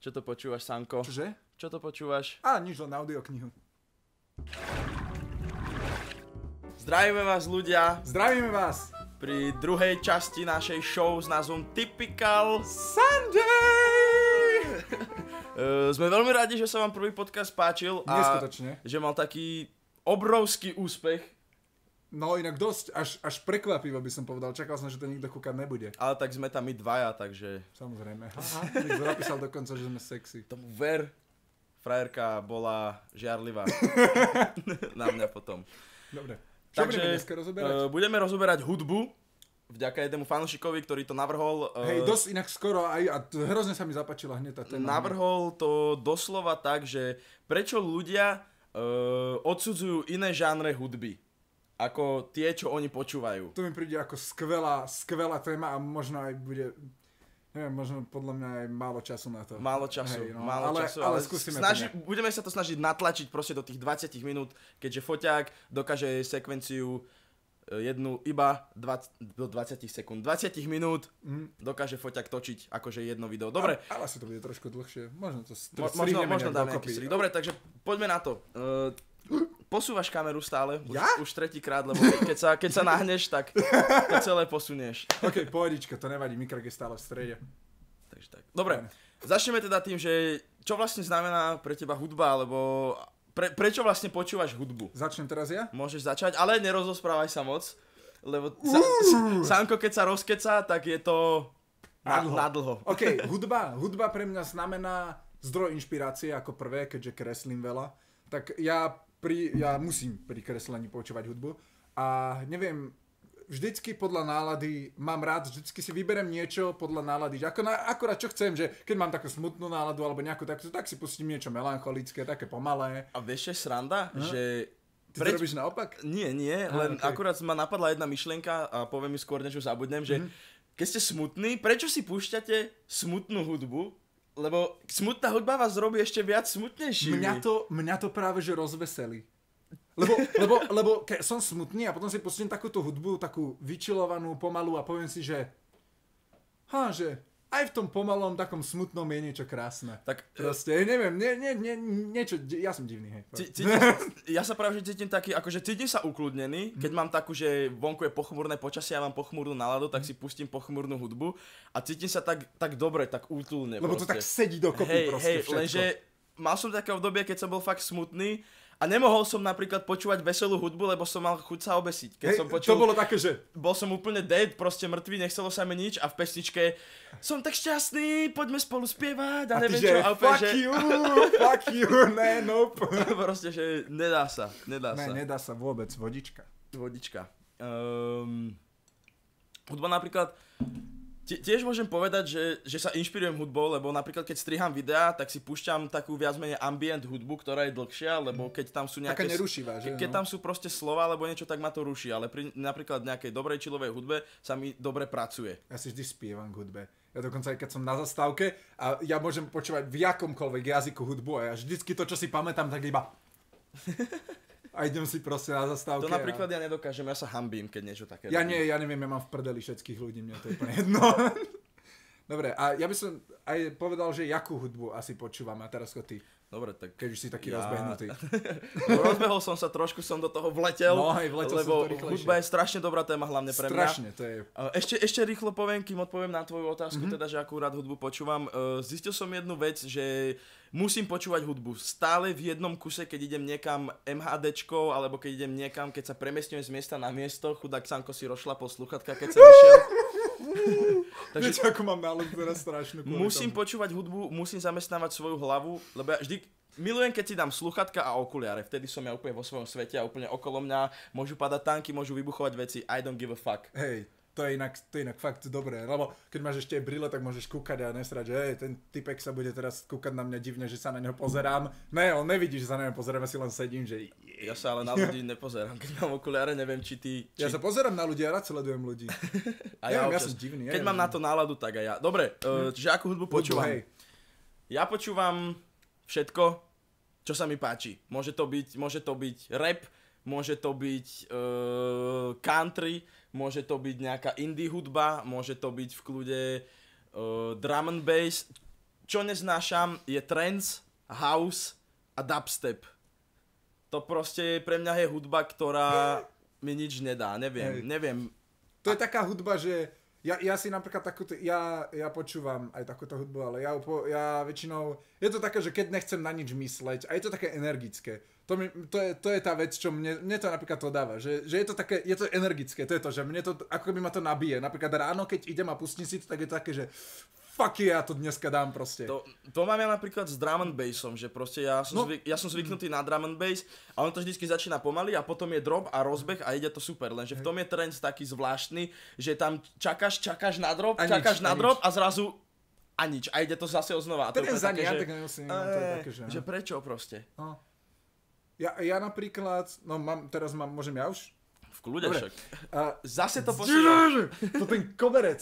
Čo to počúvaš, Sanko? Čože? Čo to počúvaš? Nič, len audioknihu. Zdravíme vás, ľudia, Zdravíme vás! pri druhej časti našej show s názvom Typical Sunday! Sme veľmi radi, že sa vám prvý podcast páčil a Neskutočne. že mal taký obrovský úspech. No inak dosť, až prekvapivo by som povedal. Čakal som, že to nikto kúkať nebude. Ale tak sme tam my dvaja, takže Samozrejme. Niekto napísal dokonca, že sme sexy. tomu ver. Frajerka bola žiarlivá na mňa potom. Dobre. Čo Takže budeme dneska rozoberať? budeme rozoberať hudbu vďaka jednému fanúšikovi, ktorý to navrhol. Hej, dosť inak skoro aj, a hrozne sa mi zapáčila hneď tá téma. Navrhol to doslova tak, že prečo ľudia odsudzujú iné žánre hudby ako tie, čo oni počúvajú. To mi príde ako skvelá téma a možno aj bude, neviem, možno podľa mňa aj málo času na to. Málo času, Hej, no, ale skúsime budeme sa to snažiť natlačiť proste do tých 20 minút, keďže foťák dokáže sekvenciu jednu iba do 20 sekúnd. 20 minút dokáže foťák točiť akože jedno video. Dobre. Ale asi to bude trošku dlhšie. Možno to Možno dáme nejaký strik. Dobre, takže poďme na to. Posúvaš kameru stále, už tretíkrát, lebo keď sa nahneš, tak to celé posunieš. OK, pohodička, to nevadí, mikrok je stále v strede. Takže tak. Dobre, začneme teda tým, že čo vlastne znamená pre teba hudba, alebo prečo vlastne počúvaš hudbu? Začnem teraz ja? Môžeš začať, ale nerozosprávaj sa moc, lebo Sanko, keď sa rozkeca, tak je to nadlho. OK, hudba pre mňa znamená zdroj inšpirácie ako prvé, keďže kreslím veľa. Tak ja musím pri kreslení počúvať hudbu a neviem, vždycky podľa nálady mám rád, vždycky si vyberem niečo podľa nálady, že akorát čo chcem, že keď mám takú smutnú náladu alebo nejakú takú, tak si pustím niečo melancholické, také pomalé. A vieš, je sranda, že... Ty to robíš naopak? Nie, len okay. Akurát ma napadla jedna myšlienka a poviem mi skôr, než ju zabudnem, že keď ste smutní, prečo si púšťate smutnú hudbu? Lebo smutná hudba vás robí ešte viac smutnejší. Mňa to práve že rozveselí. Lebo keď som smutný a potom si pustím takúto hudbu, takú vyčilovanú, pomalú a poviem si, že aj v tom pomalom, takom smutnom je niečo krásne. Tak proste, neviem, niečo, ja som divný, hej. Ja sa práve, že cítim taký, akože cítim sa ukludnený, keď mám takú, že vonku je pochmúrne počasie a mám pochmúrnu náladu, tak si pustím pochmúrnu hudbu a cítim sa tak dobre, tak útulne. Lebo to tak sedí dokopy proste všetko. Lenže mal som také obdobie, keď som bol fakt smutný a nemohol som napríklad počúvať veselú hudbu, lebo som mal chuť sa obesiť. To bolo také, že... Bol som úplne dead, proste mrtvý, nechcelo sa mi nič a v pesničke som tak šťastný, poďme spolu spievať a neviem čo. A fuck you, ne, nope. Proste, že nedá sa. Nedá sa vôbec, vodička. Hudba napríklad... Tiež môžem povedať, že sa inšpirujem hudbou, lebo napríklad keď striham videá, tak si púšťam takú viac menej ambient hudbu, ktorá je dlhšia, lebo keď tam sú nejaké... Taká nerušivá, že? Keď tam sú proste slova alebo niečo, tak ma to ruší, ale pri napríklad nejakej dobrej chillovej hudbe sa mi dobre pracuje. Ja si vždy spievam k hudbe. Ja dokonca aj keď som na zastávke a ja môžem počúvať v jakomkoľvek jazyku hudbu a ja vždycky to, čo si pamätám, tak iba... A idem si proste na zastávke. To napríklad ja nedokážem, ja sa hanbím, keď niečo také ja neviem, ja mám v prdeli všetkých ľudí, mňa to je úplne jedno. Dobre, a ja by som aj povedal, že jakú hudbu asi počúvam a teraz ty. Dobre, tak... Keď už si taký rozbehnutý. Rozbehol som sa, trošku som do toho vletel, lebo hudba je strašne dobrá téma, hlavne pre mňa. Strašne, to je... Ešte rýchlo poviem, kým odpoviem na tvoju otázku, teda, že akú rád hudbu počúvam. Zistil som jednu vec, že musím počúvať hudbu stále v jednom kuse, keď idem niekam MHDčkou, alebo keď idem niekam, keď sa premiestňujem z miesta na miesto. Chudák Sanko si rozšlapol slúchatka, keď sa vyšiel. Takže viete, ako mám náladu teraz strašnú. Musím počúvať hudbu, musím zamestnávať svoju hlavu, lebo ja vždy milujem, keď si dám sluchatka a okuliare. Vtedy som ja úplne vo svojom svete a úplne okolo mňa môžu padať tanky, môžu vybuchovať veci. I don't give a fuck. Hej, to je inak fakt dobré, lebo keď máš ešte brýle, tak môžeš kúkať a nesrať, že ten typek sa bude teraz kúkať na mňa divne, že sa na neho pozerám. Ne, on nevidí, že sa na neho pozerám, ja si len sedím, že... Ja sa ale na ľudí nepozerám, keď mám okuliare, neviem, či ty... Ja sa pozerám na ľudí a rád sledujem ľudí. A ja som divný. Keď mám na to náladu, tak aj ja. Dobre, čiže akú hudbu počúvam? Ja počúvam všetko, čo sa mi páči. Môže to byť rap, môže to byť country, môže to byť nejaká indie hudba, môže to byť v kľude drum and bass, čo neznášam, je trance, house a dubstep. To proste pre mňa je hudba, ktorá mi nič nedá, neviem. To je taká hudba, že ja si napríklad takúto, ja počúvam aj takúto hudbu, ale ja väčšinou, je to také, že keď nechcem na nič mysleť a je to také energické. To je tá vec, čo mne to napríklad to dáva, že je to také, je to energické, to je to, že mne to, ako by ma to nabije. Napríklad ráno, keď idem a pustím si to, tak je to také, že fuck ja to dneska dám proste. To mám ja napríklad s drum and bassom, že proste ja som zvyknutý na drum and bass a on to vždycky začína pomaly a potom je drop a rozbeh a ide to super, lenže v tom je trend taký zvláštny, že tam čakáš na drop, drop a zrazu a nič a ide to zase znova. To je také, že... že prečo proste? No. Ja napríklad, môžem ja už? V kľude však. Zase to posílal. To ten koberec.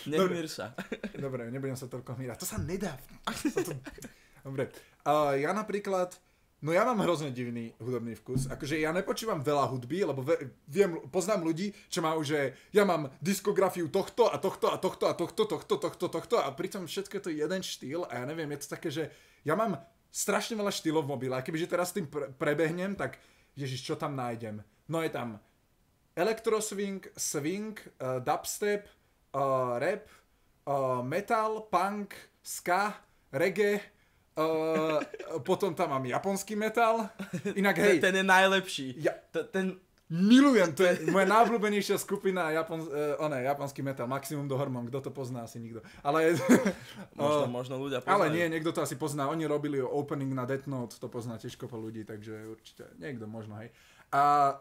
Nemír sa. Dobre, nebudem sa toľko mírať. To sa nedá. Dobre. Ja napríklad, ja mám hrozne divný hudobný vkus. Akože ja nepočúvam veľa hudby, lebo poznám ľudí, čo majú, že ja mám diskografiu tohto a tohto a tohto a tohto a pritom všetko je to jeden štýl a ja neviem, je to také, že ja mám strašne veľa štýlov v mobile a kebyže teraz tým prebehnem, tak ježiš, čo tam nájdem? No je tam elektroswing, swing, dubstep, rap, metal, punk, ska, reggae, potom tam mám japonský metal. Inak hej. Ten je najlepší. Milujem, to je moja najobľúbenejšia skupina japonský metal, Maximum do Hormon, kto to pozná, asi nikto. Ale možno ľudia poznajú. Ale nie, niekto to asi pozná, oni robili opening na Death Note, to pozná tiež kopa ľudí, takže určite niekto možno, hej. A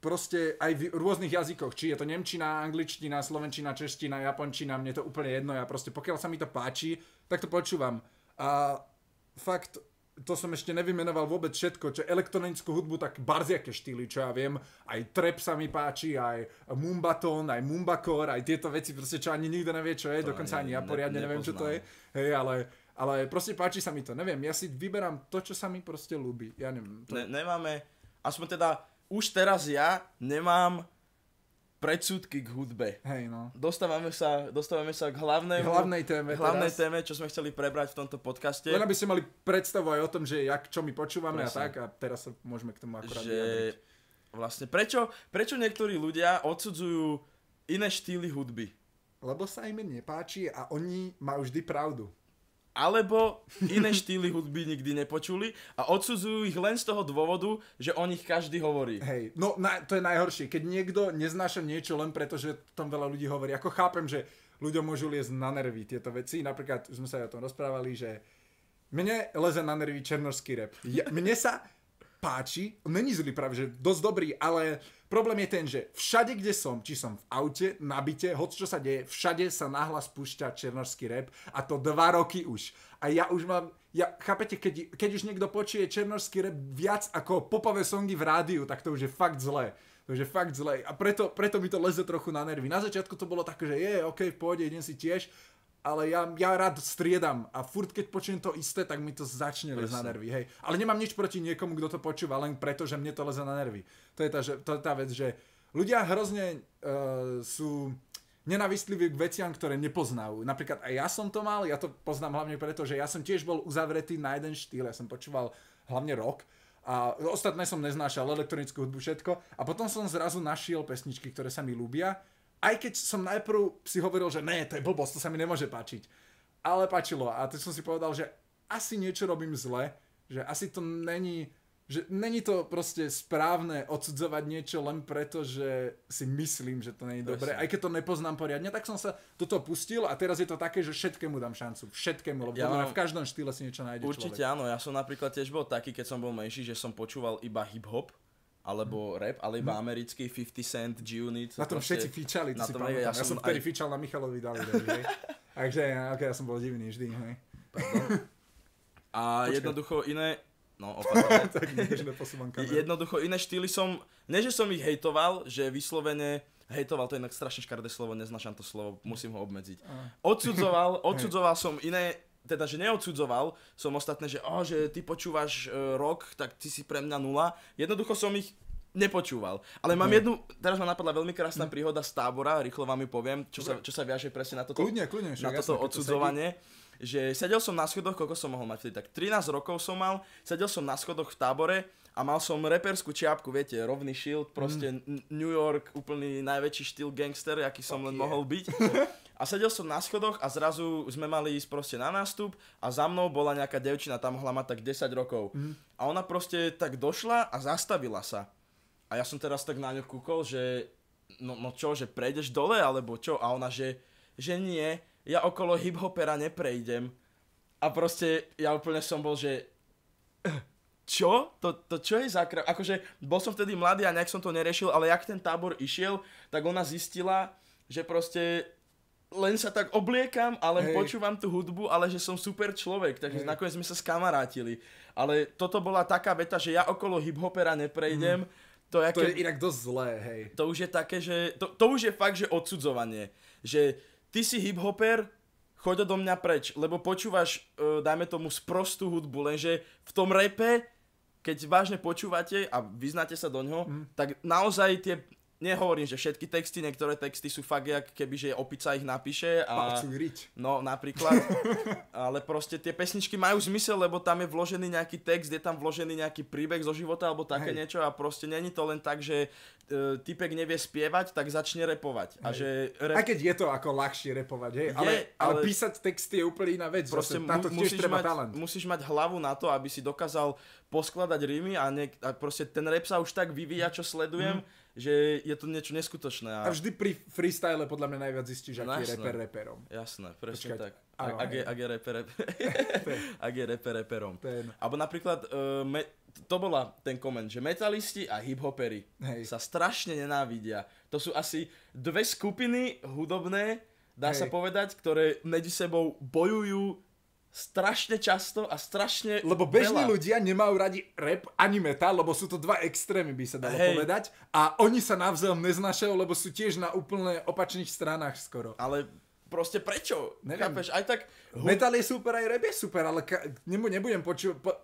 proste aj v rôznych jazykoch, či je to nemčina, angličtina, slovenčina, čeština, japončina, mne to úplne jedno, ja proste pokiaľ sa mi to páči, tak to počúvam. A fakt, to som ešte nevymenoval vôbec všetko, čo elektronickú hudbu, tak barziaké štýly, čo ja viem, aj trap sa mi páči, aj mumbaton, aj mumbakor, aj tieto veci, proste čo ani nikto nevie, čo je, dokonca ani ja poriadne neviem, čo to je, hej, ale proste páči sa mi to, neviem, ja si vyberám to, čo sa mi proste ľúbi, ja neviem. Nemáme, aspoň teda, už teraz ja nemám predsudky k hudbe. Hej, no. Dostávame sa k hlavnej téme, čo sme chceli prebrať v tomto podcaste. Len aby ste mali predstavu aj o tom, že čo my počúvame a tak, a teraz sa môžeme k tomu akurát vyjadriť. Vlastne, prečo niektorí ľudia odsudzujú iné štýly hudby? Lebo sa im nepáči a oni majú vždy pravdu. Alebo iné štýly hudby nikdy nepočuli a odsudzujú ich len z toho dôvodu, že o nich každý hovorí. Hej, to je najhoršie, keď niekto neznáša niečo len preto, že tam veľa ľudí hovorí. Ako chápem, že ľuďom môžu liesť na nervy tieto veci. Napríklad, už sme sa aj o tom rozprávali, že mne leze na nervy černošský rap. Mne sa páči, není zlý práve, že dosť dobrý, ale problém je ten, že všade, kde som, či som v aute, na byte, hoď čo sa deje, všade sa nahlas púšťa černošský rap a to 2 roky už. A ja už mám, chápete, keď už niekto počuje černošský rap viac ako popové songy v rádiu, tak to už je fakt zlé. To už je fakt zlé. A preto mi to leze trochu na nervy. Na začiatku to bolo také, že OK, v pohode, idem si tiež, ale ja rád striedam a furt keď počujem to isté, tak mi to začne lezť na nervy, hej. Ale nemám nič proti niekomu, kto to počúva, len preto, že mne to leze na nervy. To je tá vec, že ľudia hrozne sú nenávistliví k veciam, ktoré nepoznajú. Napríklad aj ja som to mal, ja to poznám hlavne preto, že ja som tiež bol uzavretý na jeden štýl, ja som počúval hlavne rock a ostatné som neznášal, elektronickú hudbu, všetko a potom som zrazu našiel pesničky, ktoré sa mi ľúbia. Aj keď som najprv si hovoril, že ne, to je blbosť, to sa mi nemôže páčiť. Ale páčilo a teď som si povedal, že asi niečo robím zle, že asi to není to proste správne odsudzovať niečo len preto, že si myslím, že to není dobré. Aj keď to nepoznám poriadne, tak som sa do toho pustil a teraz je to také, že všetkému dám šancu. Všetkému, lebo v každom štýle si niečo nájde človek. Určite áno, ja som napríklad tiež bol taký, keď som bol menší, že som počúval iba hip-hop. Alebo rap, ale iba americký 50 Cent, G-Unit. Na tom všetci fičali, to si pamätám. Ja som vtedy fičal na Michalovi Davidovi, hej. Takže ja som bol divný vždy, hej. A jednoducho iné... No, opatrne. Tak neposúvam kameru. Jednoducho iné štýly som... Nie, že som ich hejtoval, že vyslovene... Hejtoval, to je inak strašne škaredé slovo, neznášam to slovo, musím ho obmedziť. Odsudzoval som iné... Teda, že neodsudzoval som ostatné, že ty počúvaš rock, tak ty si pre mňa nula. Jednoducho som ich nepočúval. Ale mám jednu, teraz ma napadla veľmi krásna príhoda z tábora, rýchlo vám ju poviem, čo sa viaže presne na toto, Kľudne, na toto odsudzovanie. Že sedel som na schodoch, koľko som mohol mať vtedy, tak 13 rokov som mal, sedel som na schodoch v tábore a mal som reperskú čiapku, viete, rovný shield, proste New York, úplný najväčší štýl gangster, aký som len mohol byť. A sedel som na schodoch a zrazu sme mali ísť proste na nástup a za mnou bola nejaká devčina, tam mohla mať tak 10 rokov. A ona proste tak došla a zastavila sa. A ja som teraz tak na ňu kúkol, že no čo, že prejdeš dole, alebo čo? A ona, že nie, ja okolo hiphopera neprejdem. A proste ja úplne som bol, že čo? To čo je za krav? Akože bol som vtedy mladý a nejak som to neriešil, ale jak ten tábor išiel, tak ona zistila, že proste len sa tak obliekam a len počúvam tú hudbu, ale že som super človek, takže nakoniec sme sa skamarátili. Ale toto bola taká veta, že ja okolo hiphopera neprejdem. To je inak dosť zlé, hej. To už je také, že... To už je fakt, že odsudzovanie. Že ty si hip-hopper, choď odo mňa preč, lebo počúvaš, dajme tomu, sprostú hudbu, lenže v tom rape, keď vážne počúvate a vyznáte sa do ňoho, tak naozaj tie... Nehovorím, že všetky texty, niektoré texty sú fakt, jak keby, že opica ich napíše a... No, napríklad. Ale proste tie pesničky majú zmysel, lebo tam je vložený nejaký text, je tam vložený nejaký príbeh zo života alebo také niečo a proste není to len tak, že typek nevie spievať, tak začne repovať. A že aj keď je to ako ľahšie repovať, hej, ale písať texty je úplne iná vec. Proste na to tiež treba talent. Musíš mať hlavu na to, aby si dokázal poskladať rímy a proste ten rap sa už tak vyvíja, čo sledujem, že je to niečo neskutočné. A vždy pri freestyle podľa mňa najviac zistíš, aký je rapper reperom. Jasné, presne tak. Ak je rapper reperom. Alebo napríklad, to bola ten koment, že metalisti a hiphopery sa strašne nenávidia. To sú asi dve skupiny hudobné, dá sa povedať, ktoré medzi sebou bojujú strašne často a strašne lebo bežní ľudia nemajú radi rap ani metal, lebo sú to dva extrémy, by sa dalo povedať. A oni sa navzájom neznášajú, lebo sú tiež na úplne opačných stranách skoro. Ale proste prečo? Chápeš? Aj tak... Metal je super, aj rap je super, ale nebudem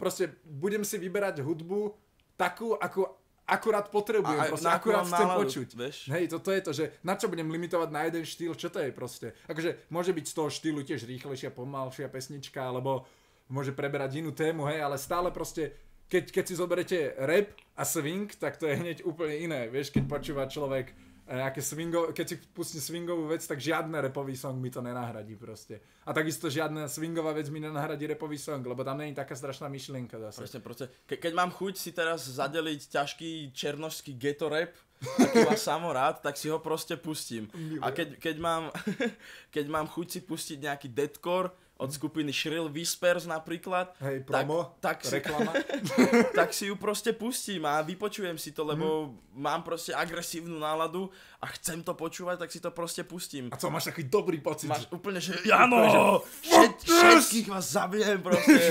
proste budem si vyberať hudbu takú, ako akurát potrebujem, proste akurát chcem počuť. Hej, toto je to, že na čo budem limitovať na jeden štýl, čo to je proste. Akože môže byť z toho štýlu tiež rýchlejšia, pomalšia pesnička, alebo môže preberať inú tému, hej, ale stále proste, keď si zoberete rap a swing, tak to je hneď úplne iné, vieš, keď počúva človek keď si pustí swingovú vec, tak žiadny rapový song mi to nenahradí proste. A takisto žiadna swingová vec mi nenahradí rapový song, lebo tam není taká strašná myšlienka zase. Proste. Keď mám chuť si teraz zadeliť ťažký černošský ghetto rap, aký má Samo rád, tak si ho proste pustím. A keď mám chuť si pustiť nejaký deathcore od skupiny Shrill Whispers napríklad, reklama. Tak si ju proste pustím a vypočujem si to, lebo mám proste agresívnu náladu a chcem to počúvať, tak si to proste pustím. A co, máš taký dobrý pocit? Máš úplne, že áno, všetkých vás zabijem proste.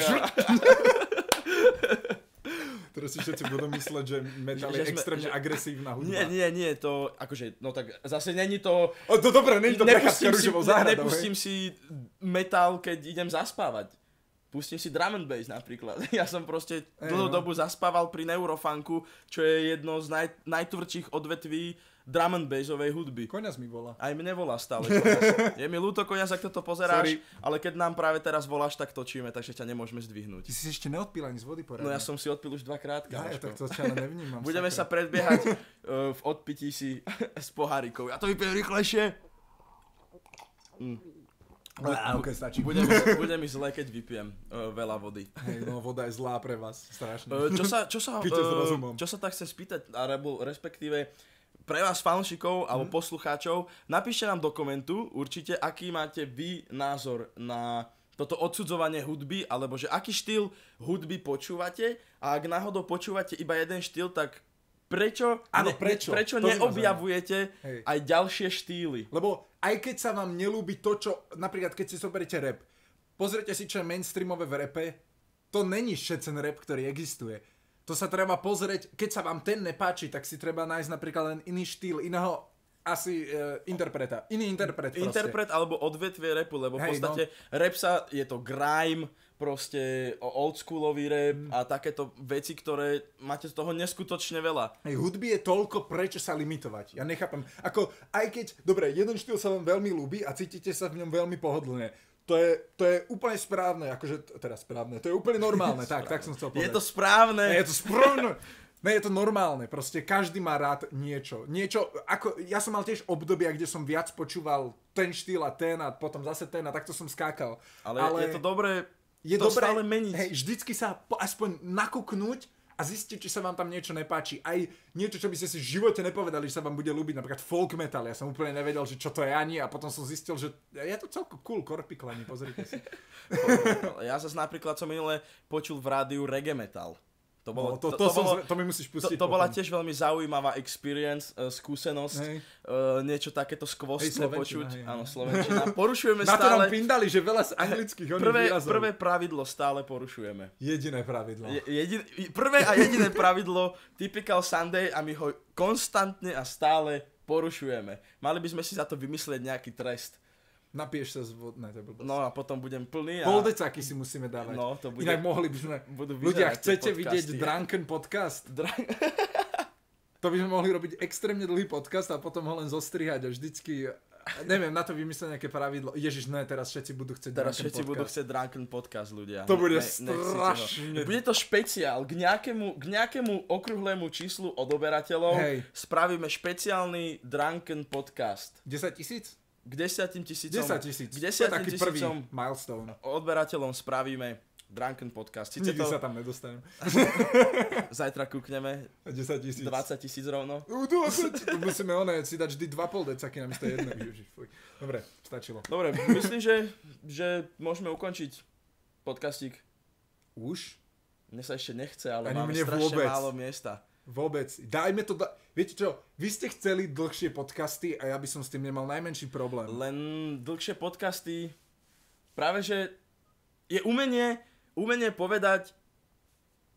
Teraz si všetci budú mysleť, že metal je extrémne agresívna hudba. Nie, to akože, no tak zase není to... Dobre, není to prechádzka ružovou záhradou. Nepustím si metal, keď idem zaspávať. Pustím si drum and bass napríklad. Ja som proste dlhú dobu zaspával pri neurofunku, čo je jedno z najtvrdších odvetví drum and bassovej hudby. Koňaz mi volá. Aj mne volá stále Koňaz. Je mi ľúto, Koňaz, ak toto pozeráš, ale keď nám práve teraz voláš, tak točíme, takže ťa nemôžeme zdvihnúť. Ty si ešte neodpil ani z vody poradne. No ja som si odpil už dvakrát. Ja tak to ťa nevnímam. Budeme sa predbiehať v odpití si s pohárikou. Ja to vypijem rýchlejšie. Okay, stačí. Bude mi zle, keď vypijem veľa vody. Hej, no voda je zlá pre vás, strašne. Čo sa tak chcem spýtať, alebo respektíve pre vás fanúšikov alebo poslucháčov, napíšte nám do komentu určite, aký máte vy názor na toto odsudzovanie hudby, alebo že aký štýl hudby počúvate a ak náhodou počúvate iba jeden štýl, tak prečo neobjavujete aj ďalšie štýly? Lebo aj keď sa vám nelúbi to, čo, napríklad keď si zoberiete rap, pozrite si, čo je mainstreamové v rape, to není všetcen rap, ktorý existuje. To sa treba pozrieť, keď sa vám ten nepáči, tak si treba nájsť napríklad len iný štýl, iného Asi interpreta. Iný interpret proste. Interpret alebo odvetvie rapu, lebo v podstate rap je to grime, proste oldschoolový rap a takéto veci, ktoré máte z toho neskutočne veľa. Hej, hudby je toľko, prečo sa limitovať. Ja nechápem. Ako, aj keď, dobre, jeden štýl sa vám veľmi ľúbi a cítite sa v ňom veľmi pohodlne. To je úplne správne, akože, teda správne, to je úplne normálne, tak som chcel povedať. Je to správne. Je to správne. Ne, je to normálne, proste každý má rád niečo. Ako, ja som mal tiež obdobia, kde som viac počúval ten štýl a ten a potom zase ten a takto som skákal. Ale je to dobré stále meniť. Hej, vždycky sa aspoň nakúknúť a zistiť, či sa vám tam niečo nepáči. Aj niečo, čo by ste si v živote nepovedali, že sa vám bude ľúbiť, napríklad folk metal. Ja som úplne nevedel, že čo to je ani a potom som zistil, že je to celkom cool, Korpiklani, pozrite si. Ja zase napríklad som minule počul v rádiu reggae metal. To mi musíš pustiť. To bola tiež veľmi zaujímavá experience, skúsenosť, niečo takéto skvostné počuť. Áno, slovenčina. Porušujeme stále. Na to nám pindali, že veľa z anglických výrazov. Prvé pravidlo stále porušujeme. Jediné pravidlo. Prvé a jediné pravidlo, typical Sunday a my ho konstantne a stále porušujeme. Mali by sme si za to vymyslieť nejaký trest. Napiješ sa z vody, to je blbosť. No a potom budem plný a... Poldecáky si musíme dávať. No, to bude... Inak mohli by sme... Ľudia, chcete vidieť Drunken podcast? To by sme mohli robiť extrémne dlhý podcast a potom ho len zostrihať a vždycky... Neviem, na to vymyslieť nejaké pravidlo. Ježiš, ne, teraz všetci budú chcieť Drunken podcast. Teraz všetci budú chcieť Drunken podcast, ľudia. To bude strašne... Bude to špeciál. K nejakému okrúhlemu číslu odoberateľov spravíme špeciálny Drunken podcast. 10 000? K 10 000. K 10 000 to je taký prvý milestone. Odberateľom spravíme Drunken podcast. Nikdy sa tam nedostanem. Zajtra kúkneme 10 000. 20 000 rovno. 20 000. Musíme si dať vždy 2 poldecaky namiesto jedného. Dobre, stačilo. Dobre, myslím, že môžeme ukončiť podcastík. Už? Mne sa ešte nechce, ale ani máme strašne málo miesta. Vôbec. Dajme to... Viete čo? Vy ste chceli dlhšie podcasty a ja by som s tým nemal najmenší problém. Len dlhšie podcasty... Práve, že je umenie povedať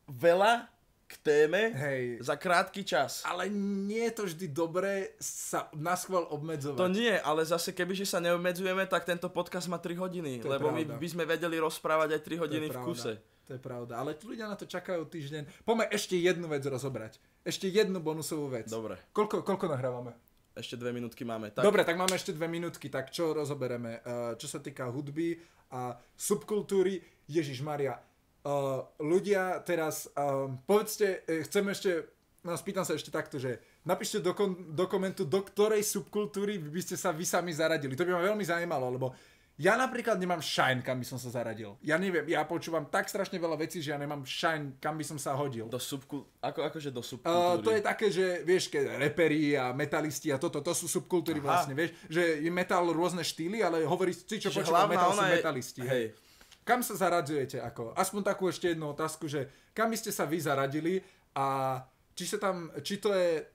veľa k téme za krátky čas. Ale nie je to vždy dobré sa naschvál obmedzovať. To nie, ale zase kebyže sa neobmedzujeme, tak tento podcast má 3 hodiny. Lebo my by sme vedeli rozprávať aj 3 hodiny v kuse. To je pravda, ale ľudia na to čakajú týždeň. Poďme ešte jednu vec rozobrať. Ešte jednu bonusovú vec. Dobre. Koľko nahrávame? Ešte 2 minútky máme. Tak... Dobre, tak máme ešte 2 minútky, tak čo rozobereme? Čo sa týka hudby a subkultúry, Ježišmaria, ľudia teraz, povedzte, spýtam sa ešte takto, že napíšte do komentu, do ktorej subkultúry by ste sa vy sami zaradili. To by ma veľmi zaujímalo, lebo ja napríklad nemám šajn, kam by som sa zaradil. Ja neviem, ja počúvam tak strašne veľa vecí, že ja nemám šajn, kam by som sa hodil. Akože do subkultúry? To je také, že vieš, keď reperi a metalisti a to sú subkultúry vlastne, vieš, že je metal rôzne štýly, ale hovorí si, čo počúva metal, sú metalisti. Hej. Kam sa zaradzujete? Aspoň takú ešte jednu otázku, že kam by ste sa vy zaradili a či to je...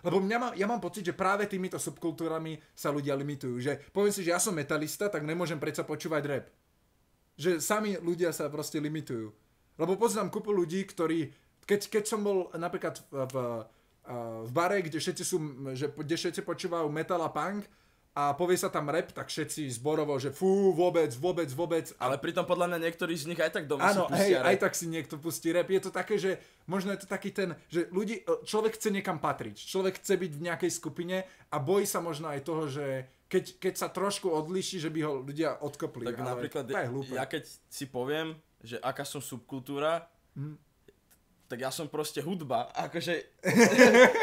Lebo ja mám pocit, že práve týmito subkultúrami sa ľudia limitujú. Že poviem si, že ja som metalista, tak nemôžem predsa počúvať rap. Že sami ľudia sa proste limitujú. Lebo poznám kúpu ľudí, ktorí... Keď som bol napríklad v bare, kde všetci počúvajú metal a punk a povie sa tam rap, tak všetci zborovo, že fú, vôbec. Ale pritom podľa mňa niektorí z nich aj tak doma si pustia rap. Áno, aj tak si niekto pustí rap. Je to také, že možno je to taký ten, že človek chce niekam patriť. Človek chce byť v nejakej skupine a bojí sa možno aj toho, že keď sa trošku odlíši, že by ho ľudia odkopli. Tak napríklad, ja keď si poviem, že aká som subkultúra, tak ja som proste hudba, akože,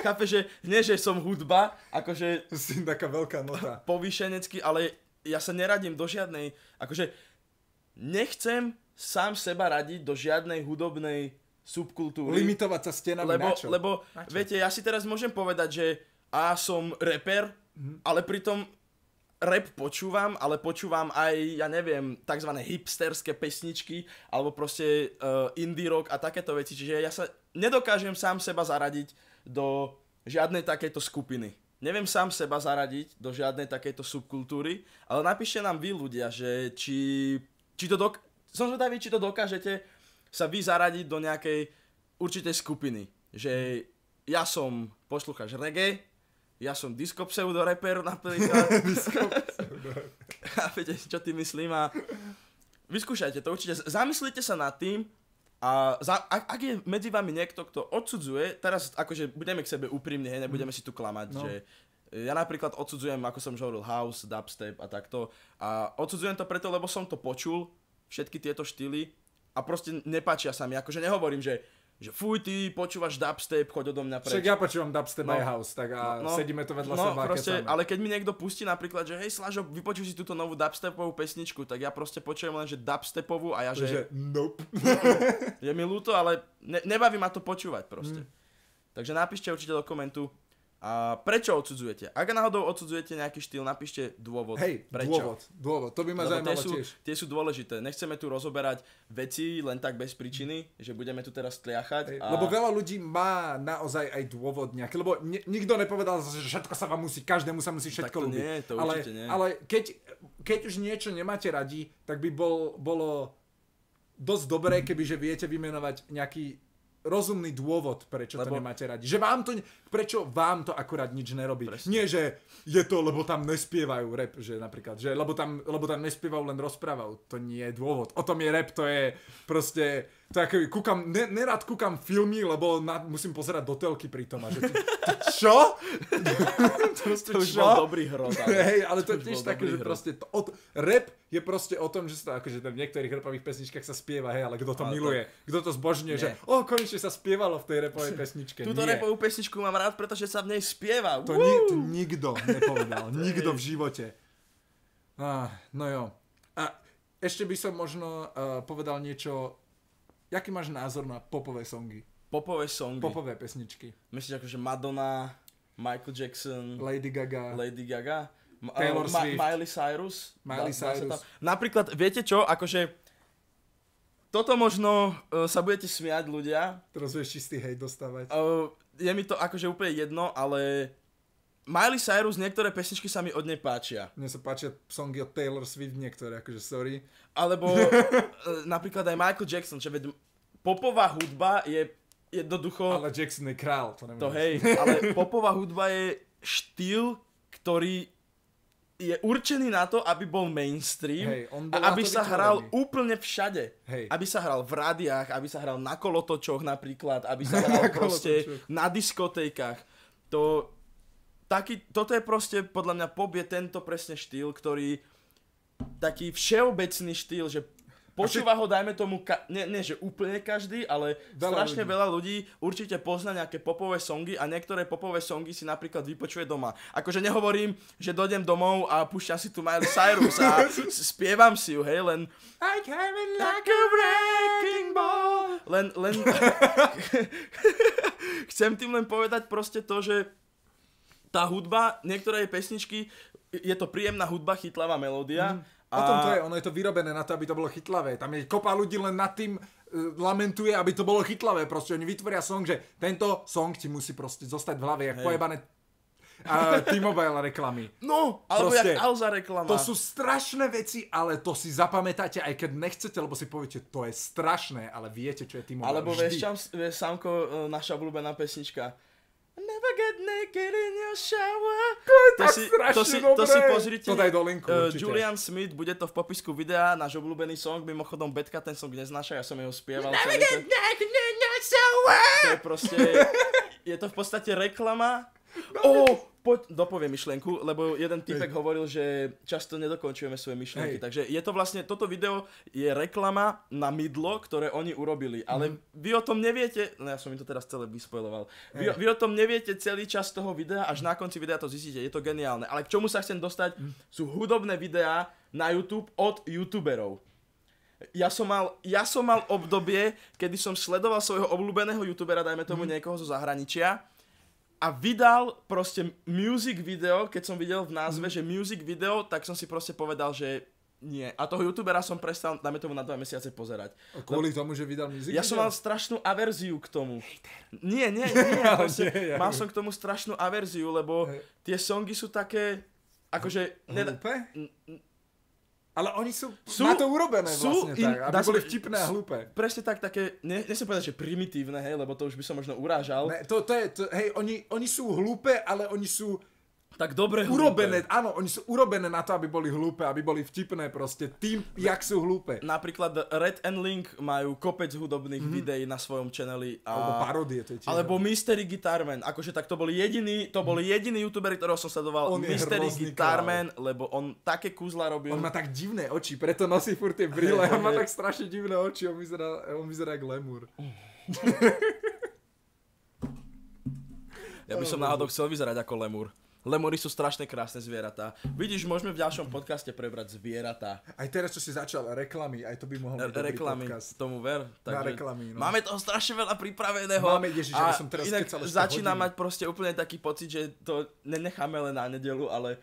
chápe, že nie, že som hudba, akože... Si taká veľká nota. Povýšenecky, ale ja sa neradím do žiadnej, akože nechcem sám seba radiť do žiadnej hudobnej subkultúry. Limitovať sa stenami na čo? Lebo viete, ja si teraz môžem povedať, že som rapper, ale pritom rap počúvam, ale počúvam aj, ja neviem, takzvané hipsterské pesničky, alebo proste indie rock a takéto veci. Čiže ja sa nedokážem sám seba zaradiť do žiadnej takejto skupiny. Neviem sám seba zaradiť do žiadnej takejto subkultúry, ale napíšte nám vy ľudia, že som zvedavý, či to dokážete sa vy zaradiť do nejakej určitej skupiny. Že ja som poslucháč reggae, ja som disco pseudo-rapper napríklad. Chápete, čo tým myslím a vyskúšajte to určite. Zamyslite sa nad tým a ak je medzi vami niekto, kto odsudzuje, teraz akože budeme k sebe úprimne, hej, nebudeme si tu klamať, že ja napríklad odsudzujem, ako som už hovoril, house, dubstep a takto a odsudzujem to preto, lebo som to počul, všetky tieto štýly a proste nepáčia sa mi, akože nehovorím, že fuj, ty počúvaš dubstep, choď odo mňa preč. Však ja počúvam dubstep aj house, tak sedíme to vedľa seba. Proste, ale keď mi niekto pustí napríklad, že hej Slažo, vypočuj si túto novú dubstepovú pesničku, tak ja proste počujem len, že dubstepovú a ja že nope. Je mi ľúto, ale nebaví ma to počúvať proste. Takže napíšte určite do komentu, a prečo odsudzujete? Ak náhodou odsudzujete nejaký štýl, napíšte dôvod. Hej, prečo. Dôvod, to by ma zaujímalo tiež. Tie sú dôležité. Nechceme tu rozoberať veci len tak bez príčiny, že budeme tu teraz tliachať. Lebo veľa ľudí má naozaj aj dôvod nejaký, lebo nikto nepovedal, že všetko sa vám musí, každému sa musí všetko ľúbiť. Nie, to určite nie. Ale keď už niečo nemáte radi, tak by bolo dosť dobré, kebyže viete vymenovať nejaký rozumný dôvod, prečo to nemáte radi. Prečo vám to akurát nič nerobí. Presne. Nie, že je to, lebo tam nespievajú rap, že napríklad, že lebo tam nespievajú, len rozprávajú. To nie je dôvod. O tom je rap, to je proste, to je ako, nerad kúkam filmy, lebo musím pozerať do telky pri tom. A že čo? To už bol dobrý hrod. Hej, ale to je tiež také, že proste rap je proste o tom, že sa akože v niektorých rapových pesničkách sa spieva, hej, ale kto to miluje, kto to zbožňuje, že konečne sa spievalo v tej rapovej pesničke. Túto rapovú pesničku mám rád, pretože sa v nej spieva. To nikto nepovedal, nikto v živote. No jo. A ešte by som možno povedal niečo, jaký máš názor na popové songy? Popové songy? Popové pesničky. Myslíš akože Madonna, Michael Jackson, Lady Gaga, Taylor Swift, Miley Cyrus. Napríklad, viete čo, akože toto možno sa budete smiať ľudia. Teraz budeš čistý hejt dostávať. Je mi to akože úplne jedno, ale Miley Cyrus, niektoré pesničky sa mi od nej páčia. Mne sa páčia songy od Taylor Swift niektoré, akože sorry. Alebo napríklad aj Michael Jackson, čo popová hudba je jednoducho... Ale Jackson je král, to nemôžem. To hej, ale popová hudba je štýl, ktorý je určený na to, aby bol mainstream a aby sa hral úplne všade. Hej. Aby sa hral v rádiách, aby sa hral na kolotočoch napríklad, aby sa hral proste na diskotékach. Toto je proste, podľa mňa pop je tento presne štýl, ktorý taký všeobecný štýl, že počúva ho, dajme tomu, nie že úplne každý, ale strašne veľa ľudí určite pozná nejaké popové songy a niektoré popové songy si napríklad vypočuje doma. Akože nehovorím, že dojdem domov a púšťam si tu Miley Cyrus a spievam si ju, hej, len I came in like a wrecking ball. Len chcem tým len povedať proste to, že tá hudba, niektoré pesničky, je to príjemná hudba, chytlavá melódia. O tom to je, ono je to vyrobené na to, aby to bolo chytlavé. Tam je kopa ľudí len nad tým lamentuje, aby to bolo chytlavé. Proste oni vytvoria song, že tento song ti musí proste zostať v hlave, jak pojebané T-Mobile reklamy. No, alebo proste, jak Alza reklama. To sú strašné veci, ale to si zapamätáte, aj keď nechcete, lebo si poviete, to je strašné, ale viete, čo je T-Mobile. Alebo vieš, Samko, naša obľúbená pesnička. Never get naked in your shower. To si pozrite. To daj do linku, Julian Smith, bude to v popisku videa, náš obľúbený song, mimochodom Betka ten song neznáša, ja som jeho spieval. Never get naked in your shower. To je proste, je to v podstate reklama. Dopoviem myšlienku, lebo jeden typek hovoril, že často nedokončujeme svoje myšlienky. Takže je to vlastne, toto video je reklama na mydlo, ktoré oni urobili. Ale vy o tom neviete, ja som im to teraz celé vyspoiloval. Vy o tom neviete celý čas toho videa, až na konci videa to zistíte, je to geniálne. Ale k čomu sa chcem dostať, sú hudobné videá na YouTube od youtuberov. Ja som mal obdobie, kedy som sledoval svojho obľúbeného youtubera, dajme tomu niekoho zo zahraničia, a vydal proste music video, keď som videl v názve, že music video, tak som si proste povedal, že nie. A toho youtubera som prestal, dáme tomu na 2 mesiace pozerať. A kvôli tomu, že vydal music video? Ja som mal strašnú averziu k tomu. Nie. Mal som k tomu strašnú averziu, lebo tie songy sú také, akože... Hlúpe? Ale oni sú na to urobené vlastne tak, aby boli vtipné a hlúpe. Presne tak, také, nechcem povedať, že primitívne, hej, lebo to už by som možno urážal. Ne, hej, oni sú hlúpe, ale oni sú Tak dobre urobené, hlúpe. áno, oni sú urobené na to, aby boli hlúpe, aby boli vtipné proste tým, jak sú hlúpe. Napríklad Red and Link majú kopec hudobných videí na svojom channeli. Alebo parodie, to je tiež. Alebo Mystery Guitarman, akože tak to bol jediný youtuber, ktorého som sledoval, On je Mystery hrozný Guitarman, lebo on také kúzla robil. On má tak divné oči, preto nosí furt tie brýle, on má tak strašne divné oči, on vyzerá jak lemur. Ja by som náhodou chcel vyzerať ako lemur. Lemury sú strašne krásne zvieratá. Vidíš, môžeme v ďalšom podcaste prebrať zvieratá. Aj teraz, čo si začal, reklamy, aj to by mohol byť Reklamy, dobrý podcast. tomu ver. Na reklamy, no. Máme toho strašne veľa pripraveného. Máme, ježiš, ja som teraz inak kecal ešte začínam hodinu. mať proste úplne taký pocit, že to nenecháme len na nedeľu, ale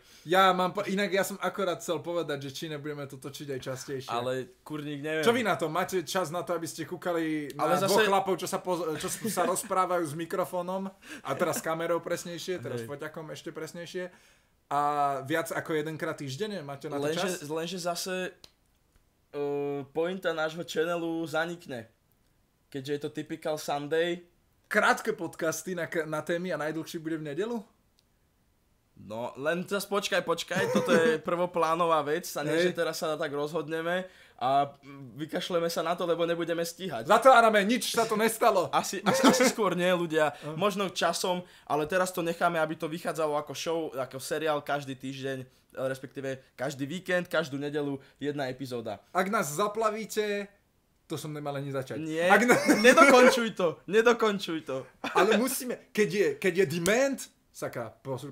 Inak ja som akorát chcel povedať, že či nebudeme to točiť aj častejšie. kurník, neviem. Čo vy na to? Máte čas na to, aby ste kúkali na dvoch chlapov, čo sa rozprávajú s mikrofónom a teraz s kamerou presnejšie, teraz s foťakom ešte presnejšie a viac ako jedenkrát týždenne? Máte na to čas? Lenže zase pointa nášho channelu zanikne. Keďže je to typical Sunday. Krátke podcasty na témy a najdlhší bude v nedelu? No, len teraz počkaj, toto je prvoplánová vec, sa nie, že teraz sa tak rozhodneme a vykašleme sa na to, lebo nebudeme stíhať. Zatvárame, nič sa to nestalo. Asi skôr nie, ľudia, možno časom, ale teraz to necháme, aby to vychádzalo ako show, ako seriál každý týždeň, respektíve každý víkend, každú nedeľu jedna epizóda. Ak nás zaplavíte, to som nemal ani začať. Nie, nedokončuj to. Ale musíme, keď je demand,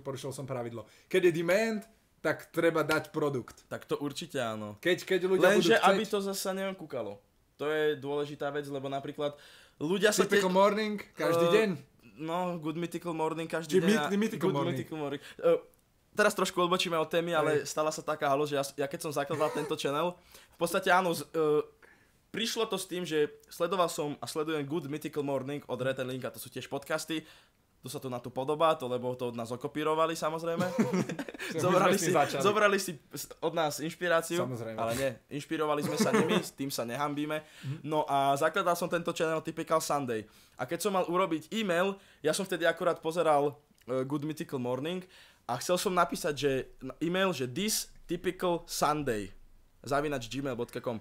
porušil som pravidlo. Keď je demand, tak treba dať produkt. Tak to určite áno. Keď ľudia Lenže budú chcieť... aby to zase neviem kúkalo. To je dôležitá vec, lebo napríklad ľudia sa... Typical morning, každý deň. No, good mythical morning, každý deň. Mythical morning. Teraz trošku odbočíme od témy, ale stala sa taká halo, že ja keď som zakladal tento channel, v podstate áno, prišlo to s tým, že sledoval som a sledujem Good Mythical Morning od Red and Link, a to sú tiež podcasty. Tu sa to na to podobá, lebo to od nás okopírovali, samozrejme. zobrali si od nás inšpiráciu, samozrejme. Ale nie, inšpirovali sme sa nimi, s tým sa nehambíme. No a zakladal som tento channel Typical Sunday. A keď som mal urobiť e-mail, ja som vtedy akurát pozeral Good Mythical Morning a chcel som napísať, že e-mail, že this typical Sunday @gmail.com.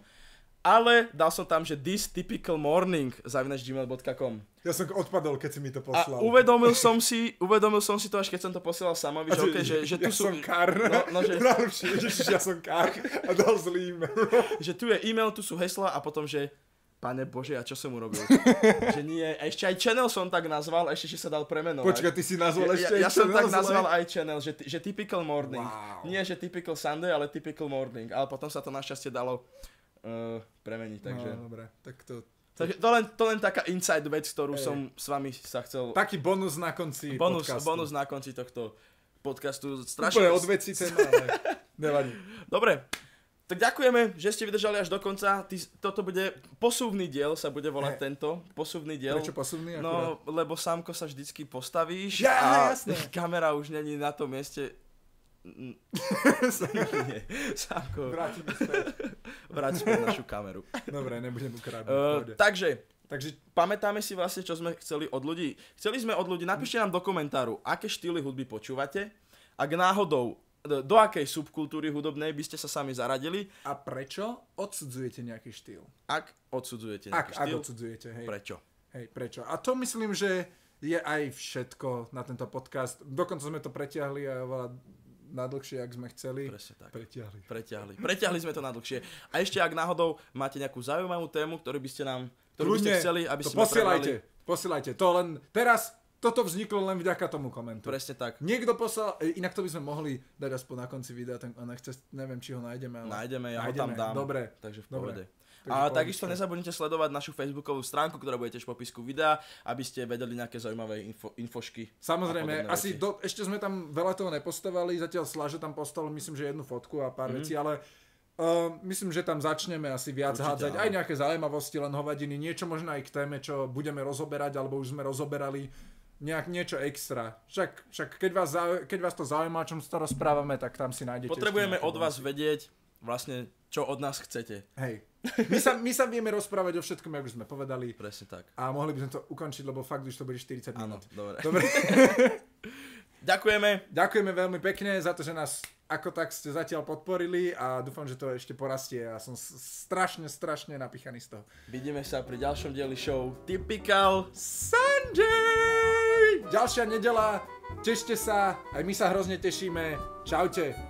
Ale dal som tam, že this typical morning @gmail.com. Ja som odpadol, keď si mi to poslal. A uvedomil som si to, až keď som to posielal Samovi, že, okay, že tu ja sú... som kár. Ja som kár a dal zlý e-mail. Že tu je e-mail, tu sú heslá a potom, že Pane Bože, a čo som urobil? Že nie, a ešte aj channel som tak nazval, ešte že sa dal premenovať. Počkaj, ty si nazval ešte ja som tak zle? nazval aj channel, že typical morning. Wow. Nie, že typical Sunday, ale typical morning. Ale potom sa to našťastie dalo premeniť, takže... No, dobre, tak to... Takže to len taká inside vec, ktorú som s vami sa chcel... Taký bonus na konci podcastu. Bonus na konci tohto podcastu. Strašne... Úplne odveci téma, ale nevadí. Dobre, tak ďakujeme, že ste vydržali až do konca. Toto bude posuvný diel, sa bude volať tento. Posuvný diel. Prečo posuvný? No, lebo sámko sa vždycky postavíš ja, a jasné. kamera už není na tom mieste. Nie, Sámko. Vráť späť našu kameru. Dobre, nebudem ukradnúť. Takže pamätáme si vlastne, čo sme chceli od ľudí. Chceli sme od ľudí, napíšte nám do komentáru, aké štýly hudby počúvate. Ak náhodou, do akej subkultúry hudobnej by ste sa sami zaradili. A prečo odsudzujete nejaký štýl? Ak odsudzujete nejaký štýl. Ak odsudzujete, hej. Prečo? Hej, prečo? A to myslím, že je aj všetko na tento podcast. Dokonca sme to pretiahli a oveľa nadlhšie, ak sme chceli. Presne tak. Pretiahli sme to nadlhšie. A ešte, ak náhodou máte nejakú zaujímavú tému, ktorú by ste chceli, aby sme prebrali. Posielajte. To len teraz, toto vzniklo len vďaka tomu komentu. Presne tak. Niekto poslal, inak to by sme mohli dať aspoň na konci videa, neviem, či ho nájdeme. Ale nájdeme, ja ho tam dám. Dobre. Takže v pohode. A takisto nezabudnite sledovať našu facebookovú stránku, ktorá bude tiež v popisku videa, aby ste vedeli nejaké zaujímavé infošky. Samozrejme, ešte sme tam veľa toho nepostavali, zatiaľ Slaže tam postavil, myslím, že jednu fotku a pár vecí, ale myslím, že tam začneme asi viac hádzať aj nejaké zaujímavosti, len hovadiny, niečo možno aj k téme, čo budeme rozoberať, alebo už sme rozoberali, niečo extra. Však keď vás to zaujíma, o čom sa rozprávame, tak tam si nájdete. Potrebujeme od vás vedieť vlastne, čo od nás chcete. Hej. My sa vieme rozprávať o všetkom, ako už sme povedali. Presne tak. A mohli by sme to ukončiť, lebo fakt už to bude 40 minút. Áno, dobre. Ďakujeme. Ďakujeme veľmi pekne za to, že nás ako tak ste zatiaľ podporili a dúfam, že to ešte porastie a som strašne napíchaný z toho. Vidíme sa pri ďalšom dieli show Typical Sunday! Ďalšia nedela, tešte sa, aj my sa hrozne tešíme. Čaute.